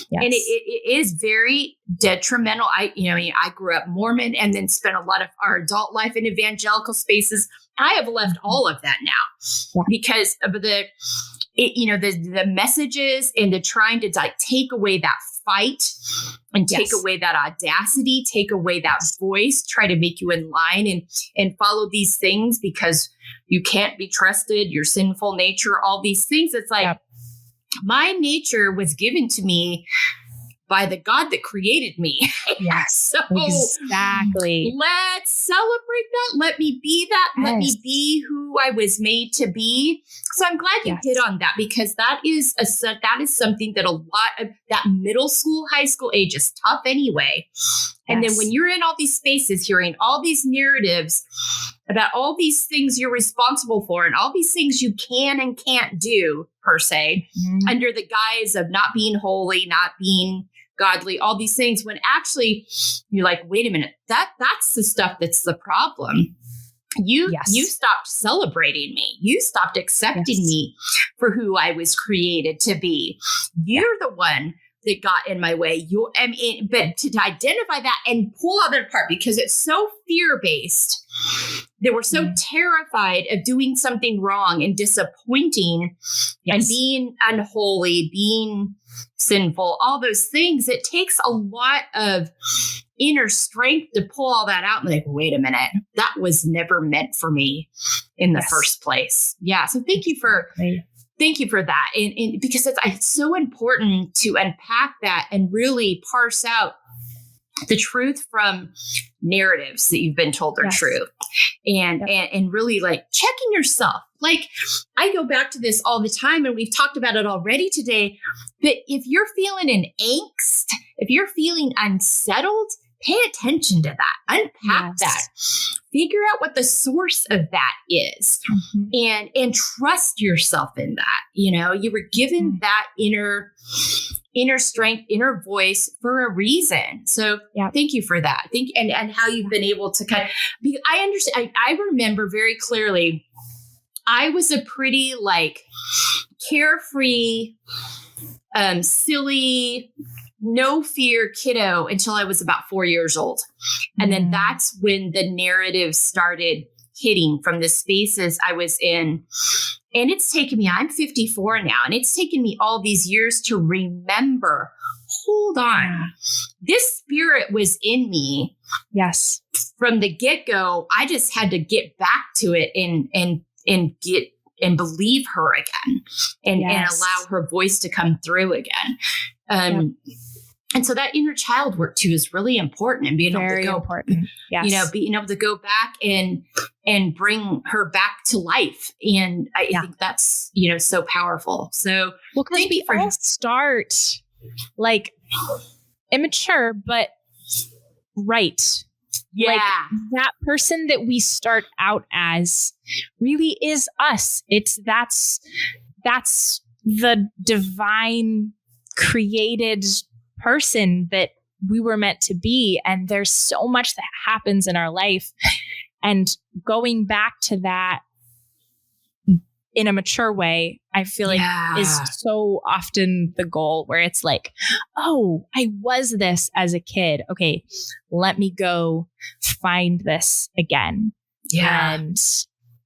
Yes. And it is very detrimental. I grew up Mormon and then spent a lot of our adult life in evangelical spaces. I have left all of that now because of the messages and the trying to take away that fight and take away that audacity, take away that voice, try to make you in line and follow these things because you can't be trusted, your sinful nature, all these things. It's like my nature was given to me by the God that created me. Yes, So exactly. Let's celebrate that. Let me be that. Yes. Let me be who I was made to be. So I'm glad you hit on that, because that is something that a lot of that middle school, high school age is tough anyway. And then when you're in all these spaces, hearing all these narratives about all these things you're responsible for and all these things you can and can't do, per se, under the guise of not being holy, not being godly, all these things, when actually you're like, wait a minute, that's the stuff that's the problem. You stopped celebrating me. You stopped accepting me for who I was created to be. You're the one that got in my way. But to identify that and pull all that apart, because it's so fear-based, that we're so terrified of doing something wrong and disappointing and being unholy, being sinful, all those things. It takes a lot of inner strength to pull all that out and be like, wait a minute, that was never meant for me in the first place. Yeah. So thank you for that. And because it's so important to unpack that and really parse out the truth from narratives that you've been told are true, and really like checking yourself. Like, I go back to this all the time, and we've talked about it already today, but if you're feeling an angst, if you're feeling unsettled, pay attention to that, unpack that, figure out what the source of that is, and trust yourself in that. You know, you were given that inner strength, inner voice for a reason. So thank you for that. And how you've been able to I understand. I remember very clearly, I was a pretty like carefree, silly, no fear kiddo until I was about 4 years old. And then that's when the narrative started hitting from the spaces I was in. And it's taken me, I'm 54 now, and it's taken me all these years to remember, hold on, this spirit was in me. Yes. From the get-go. I just had to get back to it and believe her again, and allow her voice to come through again. And so that inner child work too is really important, and being able to go, being able to go back and bring her back to life. And I think that's, so powerful. So thank you for start like immature, but right. Yeah. Like that person that we start out as really is us. That's the divine created person that we were meant to be. And there's so much that happens in our life, and going back to that in a mature way, I feel like is so often the goal, where it's like, oh, I was this as a kid. Okay, let me go find this again. Yeah. And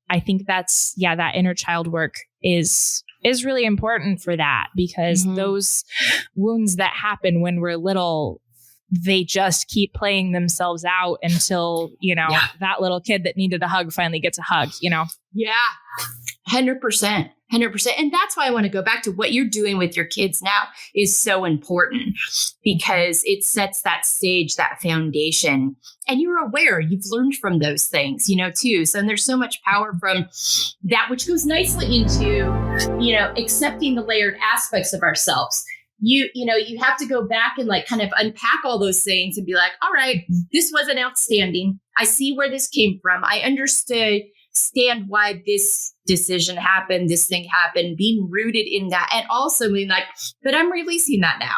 I think that's, that inner child work is really important for that, because those wounds that happen when we're little, they just keep playing themselves out until, that little kid that needed a hug finally gets a hug, Yeah. 100%. And that's why I want to go back to what you're doing with your kids now is so important, because it sets that stage, that foundation, and you're aware, you've learned from those things, too. So there's so much power from that, which goes nicely into, accepting the layered aspects of ourselves. You have to go back and like kind of unpack all those things and be like, all right, this wasn't outstanding. I see where this came from. I understand why this decision happened, this thing happened, being rooted in that, and also being like, but I'm releasing that now.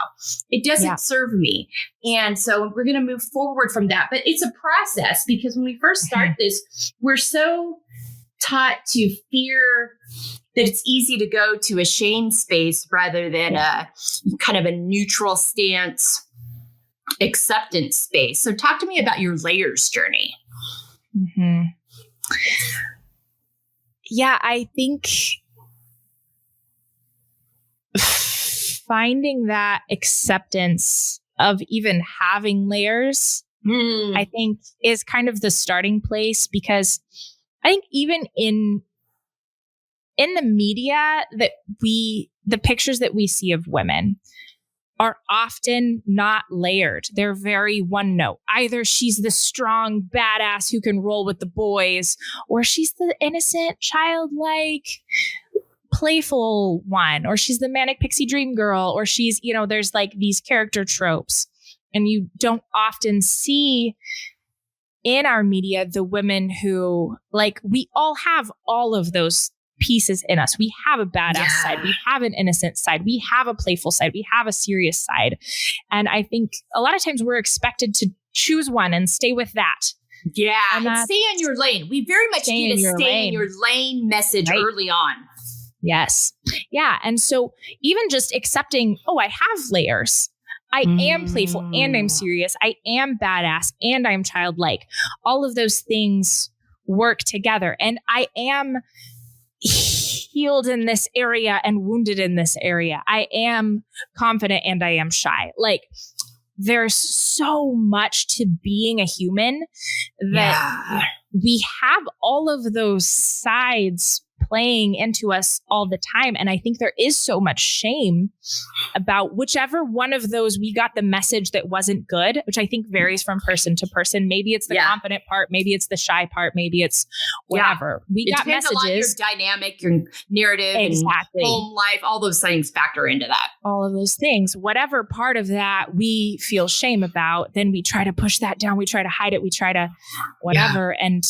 It doesn't serve me. And so we're going to move forward from that. But it's a process, because when we first start this, we're so taught to fear that it's easy to go to a shame space rather than a kind of a neutral stance, acceptance space. So talk to me about your layers journey. Yeah, I think finding that acceptance of even having layers, I think is kind of the starting place, because I think even in the media the pictures that we see of women, are often not layered. They're very one note. Either she's the strong badass who can roll with the boys, or she's the innocent, childlike, playful one, or she's the manic pixie dream girl, or she's, there's like these character tropes. And you don't often see in our media the women who, like, we all have all of those pieces in us. We have a badass side. We have an innocent side. We have a playful side. We have a serious side. And I think a lot of times we're expected to choose one and stay with that. Yeah. And stay in your lane. We very much need a stay in your lane message early on. Yes. Yeah. And so even just accepting, I have layers. I am playful and I'm serious. I am badass and I'm childlike. All of those things work together. And I am healed in this area and wounded in this area. I am confident and I am shy. Like, there's so much to being a human that we have all of those sides playing into us all the time. And I think there is so much shame about whichever one of those we got the message that wasn't good, which I think varies from person to person. Maybe it's the confident part, maybe it's the shy part, maybe it's whatever. We got messages. A lot your dynamic, your narrative, and home life, all those things factor into that. All of those things. Whatever part of that we feel shame about, then we try to push that down. We try to hide it. We try to whatever. And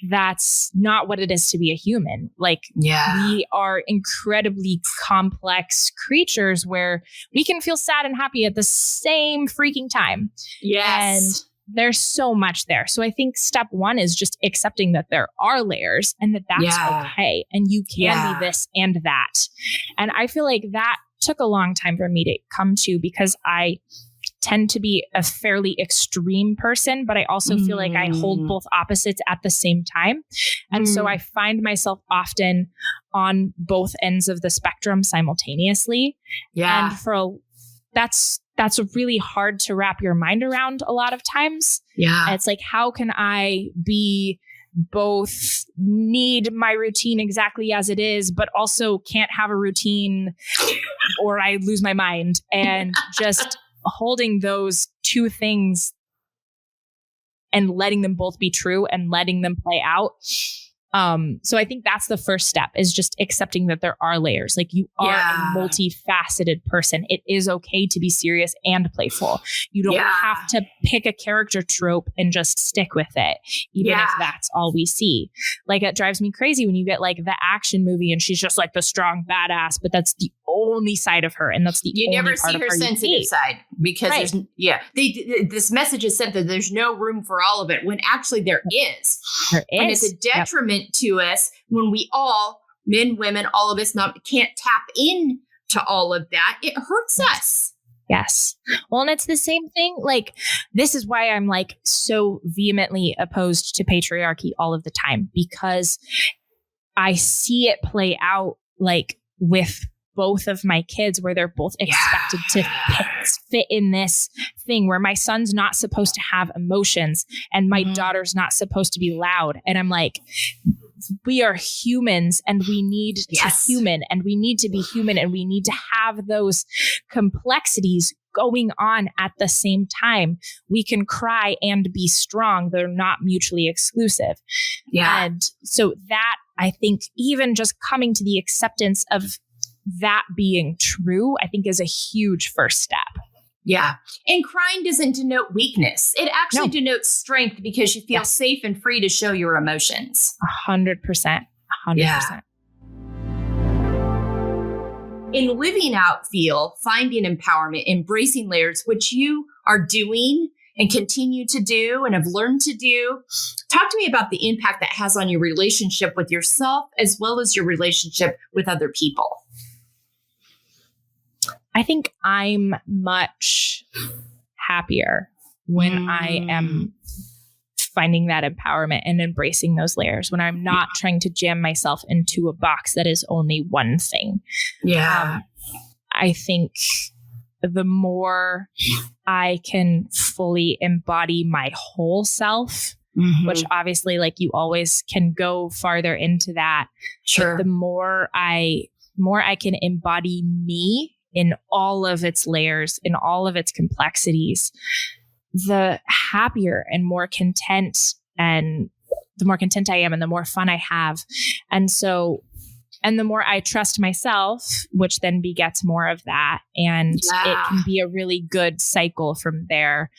that's not what it is to be a human. Like, we are incredibly complex creatures where we can feel sad and happy at the same freaking time. Yes. And there's so much there. So I think step one is just accepting that there are layers and that's okay. And you can be this and that. And I feel like that took a long time for me to come to, because I tend to be a fairly extreme person, but I also feel like I hold both opposites at the same time. And so I find myself often on both ends of the spectrum simultaneously. Yeah. And that's really hard to wrap your mind around a lot of times. Yeah. It's like, how can I be both need my routine exactly as it is, but also can't have a routine or I lose my mind, and just holding those two things and letting them both be true and letting them play out. So I think that's the first step, is just accepting that there are layers. Like, you are a multifaceted person. It is okay to be serious and playful. You don't have to pick a character trope and just stick with it, even if that's all we see. Like, it drives me crazy when you get like the action movie and she's just like the strong badass, but that's the only side of her, and that's the only never part see of her sensitive side, because this message is sent that there's no room for all of it, when actually there is. And it's a detriment to us when we all, men, women, all of us, can't tap in to all of that. It hurts us. Yes. Well, and it's the same thing. Like, this is why I'm like so vehemently opposed to patriarchy all of the time, because I see it play out like with both of my kids, where they're both expected to fit in this thing where my son's not supposed to have emotions and my daughter's not supposed to be loud. And I'm like, we are humans and we need to human, and we need to be human, and we need to have those complexities going on at the same time. We can cry and be strong. They're not mutually exclusive. Yeah. And so that, I think, even just coming to the acceptance of that being true, I think, is a huge first step. Yeah. And crying doesn't denote weakness. It actually denotes strength, because you feel safe and free to show your emotions. 100%. 100%. Yeah. In living out feel, finding empowerment, embracing layers, which you are doing and continue to do and have learned to do, talk to me about the impact that has on your relationship with yourself, as well as your relationship with other people. I think I'm much happier when I am finding that empowerment and embracing those layers, when I'm not trying to jam myself into a box that is only one thing. Yeah. I think the more I can fully embody my whole self, which obviously, like, you always can go farther into that. Sure. The more I can embody me in all of its layers, in all of its complexities, the happier and more content and the more content I am and the more fun I have. And the more I trust myself, which then begets more of that. And it can be a really good cycle from there.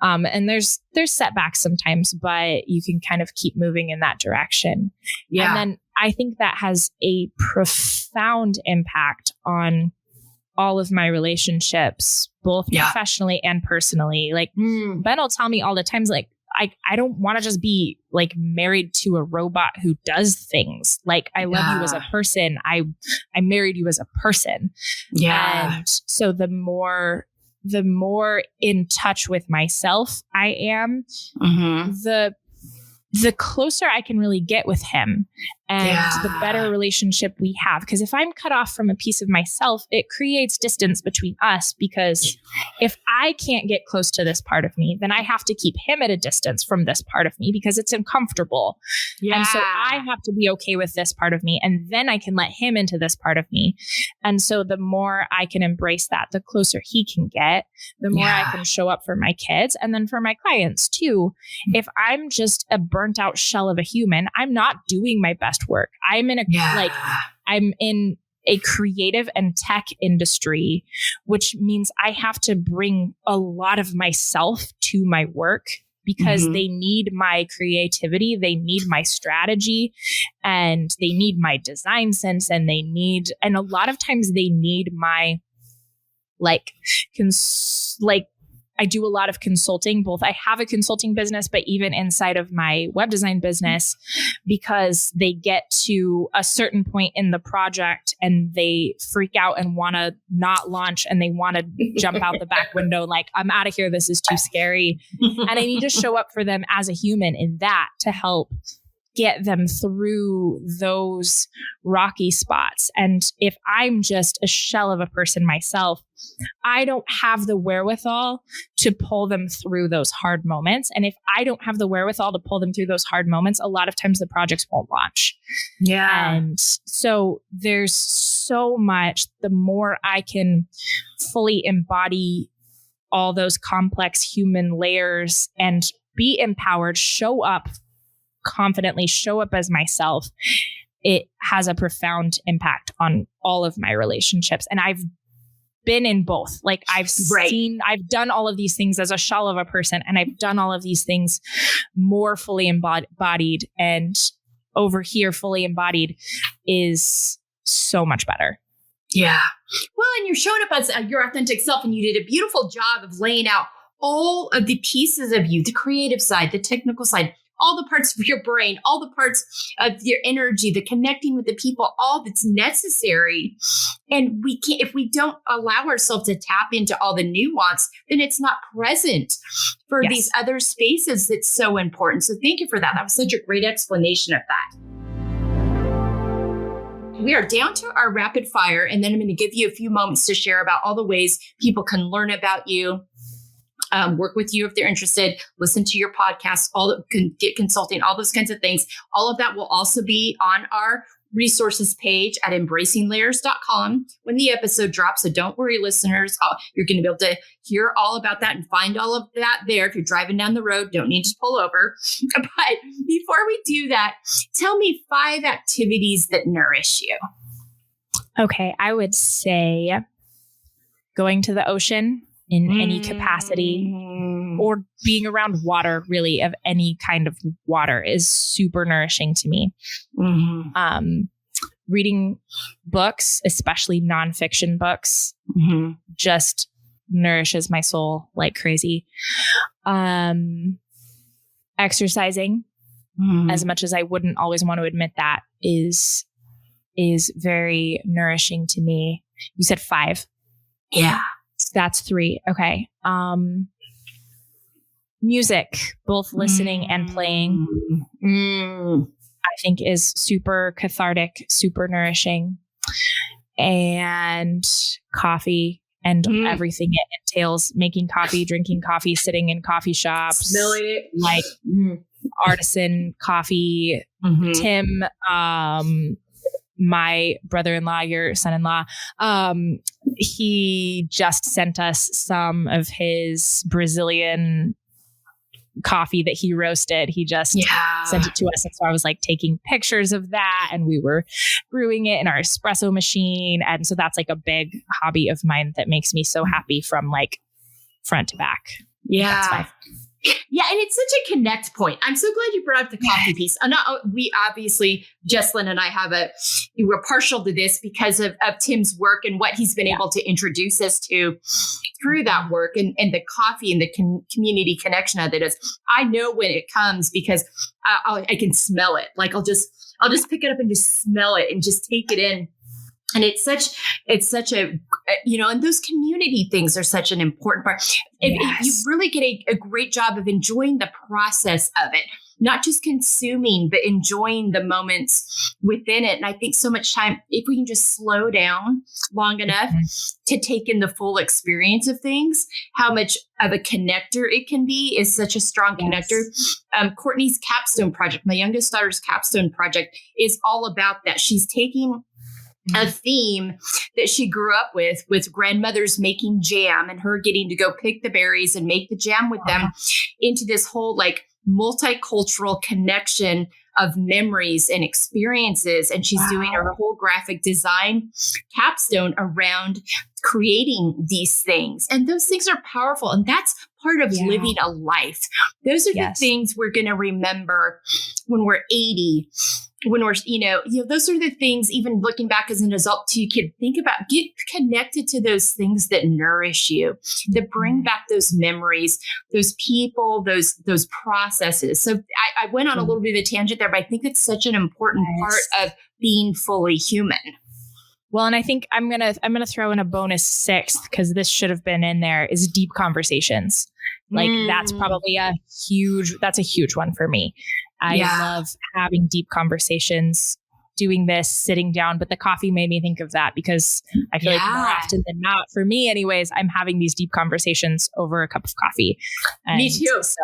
And there's setbacks sometimes, but you can kind of keep moving in that direction. Yeah. And then I think that has a profound impact on all of my relationships, both professionally and personally. Like Ben will tell me all the times, like, I don't want to just be like married to a robot who does things. Like, I love you as a person. I married you as a person. Yeah. And so the more in touch with myself I am, the closer I can really get with him and the better relationship we have. Because if I'm cut off from a piece of myself, it creates distance between us, because if I can't get close to this part of me, then I have to keep him at a distance from this part of me because it's uncomfortable. Yeah. And so I have to be okay with this part of me, and then I can let him into this part of me. And so the more I can embrace that, the closer he can get, the more I can show up for my kids and then for my clients too. If I'm just a burnt out shell of a human, I'm not doing my best work. I'm in a creative and tech industry, which means I have to bring a lot of myself to my work because they need my creativity, they need my strategy, and they need my design sense, and a lot of times they need my I do a lot of consulting. Both I have a consulting business, but even inside of my web design business, because they get to a certain point in the project and they freak out and want to not launch, and they want to jump out the back window. Like, I'm out of here. This is too scary. And I need to show up for them as a human in that to help get them through those rocky spots. And if I'm just a shell of a person myself, I don't have the wherewithal to pull them through those hard moments. And if I don't have the wherewithal to pull them through those hard moments, a lot of times the projects won't launch. Yeah. And so there's so much, the more I can fully embody all those complex human layers and be empowered, show up confidently, show up as myself, it has a profound impact on all of my relationships. And I've been in both. Like, I've done all of these things as a shell of a person, and I've done all of these things more fully embodied. And over here, fully embodied is so much better. Yeah. Well, and you're showing up as your authentic self, and you did a beautiful job of laying out all of the pieces of you, the creative side, the technical side, all the parts of your brain, all the parts of your energy, the connecting with the people, all that's necessary. And we can't, if we don't allow ourselves to tap into all the nuance, then it's not present for these other spaces that's so important. So thank you for that. That was such a great explanation of that. We are down to our rapid fire, and then I'm going to give you a few moments to share about all the ways people can learn about you, work with you if they're interested, listen to your podcast, get consulting, all those kinds of things. All of that will also be on our resources page at embracinglayers.com when the episode drops. So don't worry, listeners, you're going to be able to hear all about that and find all of that there. If you're driving down the road, don't need to pull over. But before we do that, tell me 5 activities that nourish you. Okay, I would say going to the ocean in any capacity, or being around water, really, of any kind of water, is super nourishing to me. Reading books, especially nonfiction books, just nourishes my soul like crazy. Exercising, as much as I wouldn't always want to admit that, is very nourishing to me. You said 5. Yeah. That's 3. Okay. Music, both listening and playing, I think is super cathartic, super nourishing. And coffee and everything it entails: making coffee, drinking coffee, sitting in coffee shops, smelling it, like artisan coffee, Tim, my brother-in-law, your son-in-law, he just sent us some of his Brazilian coffee that he roasted. He just sent it to us. And so I was like taking pictures of that, and we were brewing it in our espresso machine. And so that's like a big hobby of mine that makes me so happy from like front to back. Yeah. Yeah. And it's such a connect point. I'm so glad you brought up the coffee piece. We obviously, Jecelyn and I we're partial to this because of Tim's work and what he's been able to introduce us to through that work and the coffee and the community connection of it is. I know when it comes because I can smell it. Like I'll just pick it up and just smell it and just take it in. And it's such a, and those community things are such an important part. If you really get a great job of enjoying the process of it, not just consuming, but enjoying the moments within it. And I think so much time, if we can just slow down long enough to take in the full experience of things, how much of a connector it can be is such a strong connector. Courtney's capstone project, my youngest daughter's capstone project, is all about that. She's taking a theme that she grew up with grandmothers making jam and her getting to go pick the berries and make the jam with them into this whole like multicultural connection of memories and experiences. And she's doing her whole graphic design capstone around creating these things. And those things are powerful. And that's part of living a life. Those are the things we're going to remember when we're 80. When we're, those are the things, even looking back as an adult, you can think about, get connected to those things that nourish you, that bring back those memories, those people, those processes. So I went on a little bit of a tangent there, but I think it's such an important part of being fully human. Well, and I think I'm gonna throw in a bonus sixth, because this should have been in there, is deep conversations. Like that's probably a huge one for me. I love having deep conversations, doing this, sitting down, but the coffee made me think of that because I feel like more often than not, for me anyways, I'm having these deep conversations over a cup of coffee. And me too. So,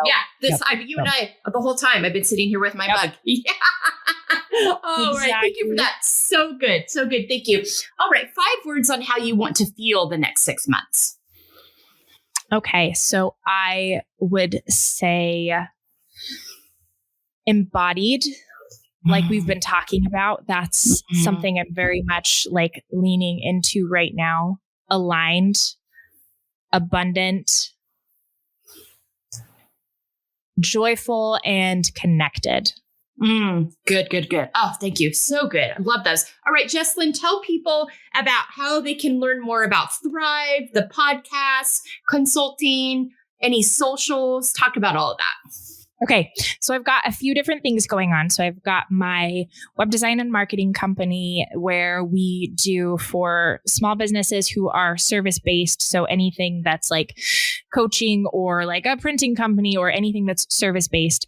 you and I, the whole time I've been sitting here with my mug. Yeah. All right. Thank you for that. So good. So good. Thank you. All right. 5 words on how you want to feel the next 6 months. Okay. So I would say embodied, like we've been talking about. That's something I'm very much like leaning into right now. Aligned, abundant, joyful, and connected. Good. Oh, thank you. So good. I love those. All right, Jecelyn, tell people about how they can learn more about Thrive, the podcast, consulting, any socials. Talk about all of that. Okay. So I've got a few different things going on. So I've got my web design and marketing company where we do for small businesses who are service-based. So anything that's like coaching or like a printing company or anything that's service-based.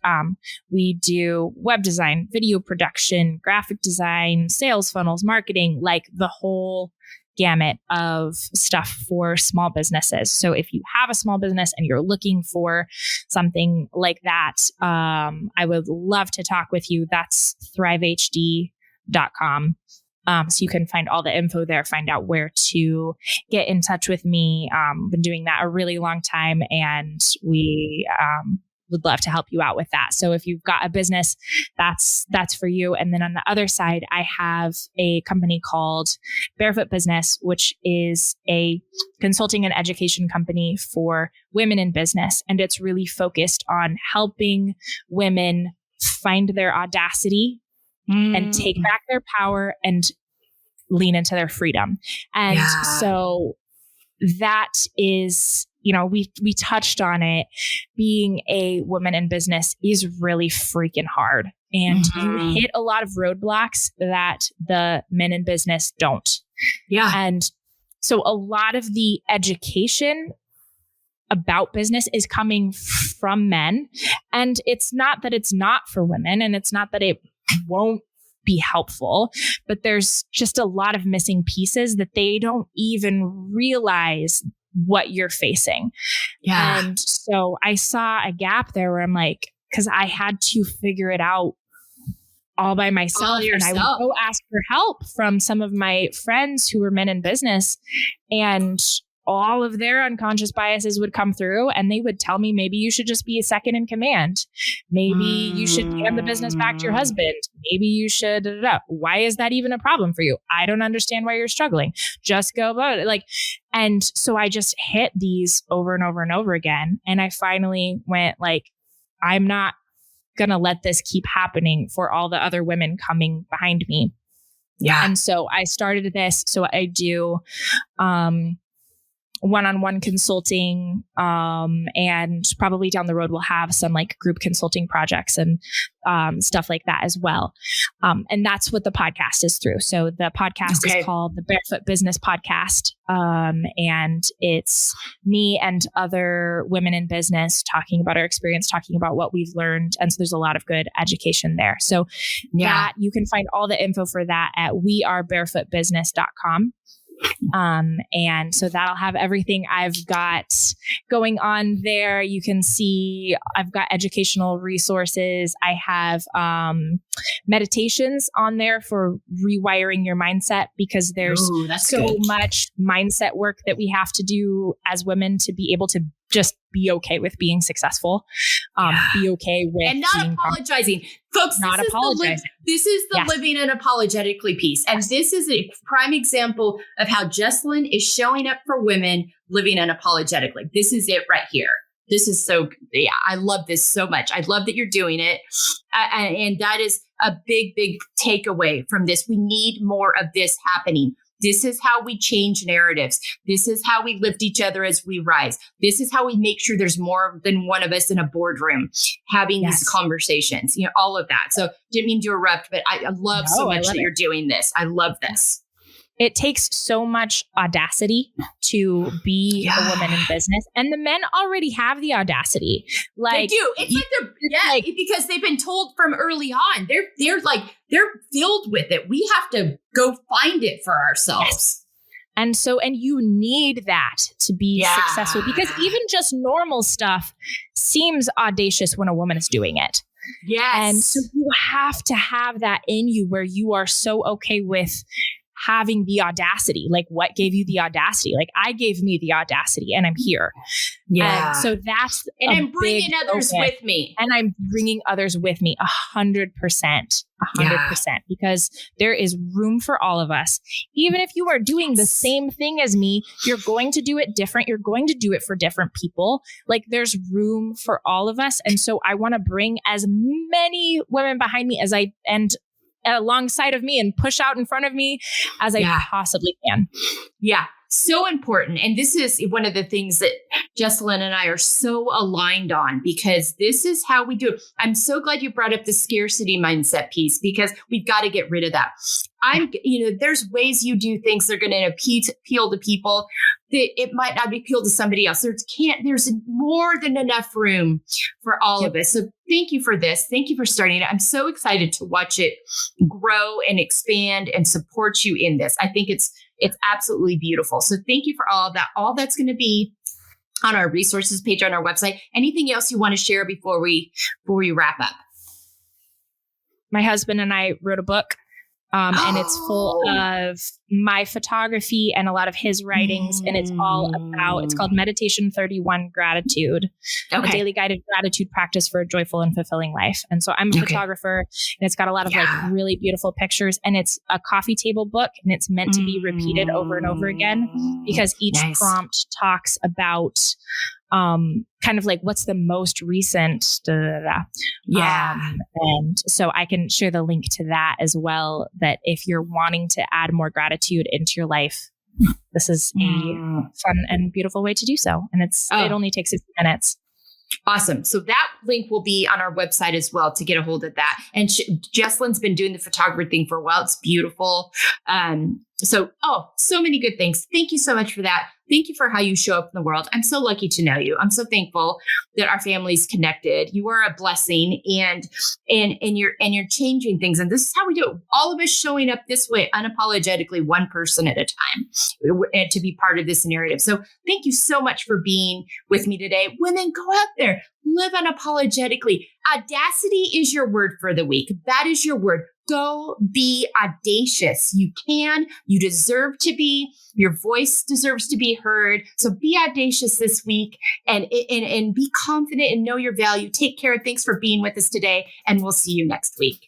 We do web design, video production, graphic design, sales funnels, marketing, like the whole gamut of stuff for small businesses. So if you have a small business and you're looking for something like that, I would love to talk with you. That's thrivehd.com. So you can find all the info there, find out where to get in touch with me. Been doing that a really long time, and we would love to help you out with that. So if you've got a business, that's for you. And then on the other side, I have a company called Barefoot Business, which is a consulting and education company for women in business. And it's really focused on helping women find their audacity and take back their power and lean into their freedom. And so that is, we touched on it. Being a woman in business is really freaking hard. And you hit a lot of roadblocks that the men in business don't. Yeah. And so a lot of the education about business is coming from men. And it's not that it's not for women, and it's not that it won't be helpful, but there's just a lot of missing pieces that they don't even realize what you're facing. Yeah. And so I saw a gap there where I'm like, because I had to figure it out all by myself. And I would go ask for help from some of my friends who were men in business, and all of their unconscious biases would come through, and they would tell me, maybe you should just be a second in command. Maybe you should hand the business back to your husband. Maybe you should, why is that even a problem for you? I don't understand why you're struggling. Just go about it. And so I just hit these over and over and over again. And I finally went I'm not going to let this keep happening for all the other women coming behind me. Yeah. And so I started this. So I do, one-on-one consulting, and probably down the road we'll have some group consulting projects and stuff like that as well. And that's what the podcast is through. So the podcast is called the Barefoot Business Podcast. And it's me and other women in business talking about our experience, talking about what we've learned. And so there's a lot of good education there. So that you can find all the info for that at wearebarefootbusiness.com. And so that'll have everything I've got going on there. You can see I've got educational resources. I have meditations on there for rewiring your mindset, because there's much mindset work that we have to do as women to be able to just be okay with being successful, be okay with and not apologizing. Folks, this is the living unapologetically piece. And this is a prime example of how Jecelyn is showing up for women living unapologetically. This is it right here. This is I love this so much. I love that you're doing it. And that is a big, big takeaway from this. We need more of this happening. This is how we change narratives. This is how we lift each other as we rise. This is how we make sure there's more than one of us in a boardroom having these conversations, all of that. So didn't mean to interrupt, but I love so much that you're doing this. I love this. It takes so much audacity to be a woman in business, and the men already have the audacity. They do. It's because they've been told from early on. They're filled with it. We have to go find it for ourselves. Yes. And you need that to be successful, because even just normal stuff seems audacious when a woman is doing it. Yes. And so you have to have that in you where you are so okay with having the audacity. What gave you the audacity? I gave me the audacity, and I'm here. Yeah. And so that's, and I'm bringing others with me. And I'm bringing others with me 100%, 100%, because there is room for all of us. Even if you are doing the same thing as me, you're going to do it different. You're going to do it for different people. There's room for all of us. And so I want to bring as many women behind me and alongside of me and push out in front of me as I possibly can. Yeah. So important. And this is one of the things that Jecelyn and I are so aligned on, because this is how we do it. I'm so glad you brought up the scarcity mindset piece, because we've got to get rid of that. There's ways you do things that are going to appeal to people that it might not appeal to somebody else. There's more than enough room for all of us. So thank you for this. Thank you for starting it. I'm so excited to watch it grow and expand and support you in this. I think it's absolutely beautiful. So thank you for all of that. All that's going to be on our resources page on our website. Anything else you want to share before we wrap up? My husband and I wrote a book. And it's full of my photography and a lot of his writings. And it's called Meditation 31 Gratitude, a daily guided gratitude practice for a joyful and fulfilling life. And so I'm a photographer, and it's got a lot of really beautiful pictures, and it's a coffee table book, and it's meant to be repeated over and over again, because each prompt talks about kind of what's the most recent and so I can share the link to that as well, that if you're wanting to add more gratitude into your life, this is a fun and beautiful way to do so. And it only takes 60 minutes. Awesome. So that link will be on our website as well to get a hold of that. And Jecelyn's been doing the photography thing for a while. It's beautiful. So many good things. Thank you so much for that. Thank you for how you show up in the world. I'm so lucky to know you. I'm so thankful that our family's connected. You are a blessing, and you're changing things. And this is how we do it. All of us showing up this way, unapologetically, one person at a time, and to be part of this narrative. So thank you so much for being with me today. Women, go out there, live unapologetically. Audacity is your word for the week. That is your word. Go be audacious. You can, you deserve to be, your voice deserves to be heard. So be audacious this week and be confident and know your value. Take care. Thanks for being with us today. And we'll see you next week.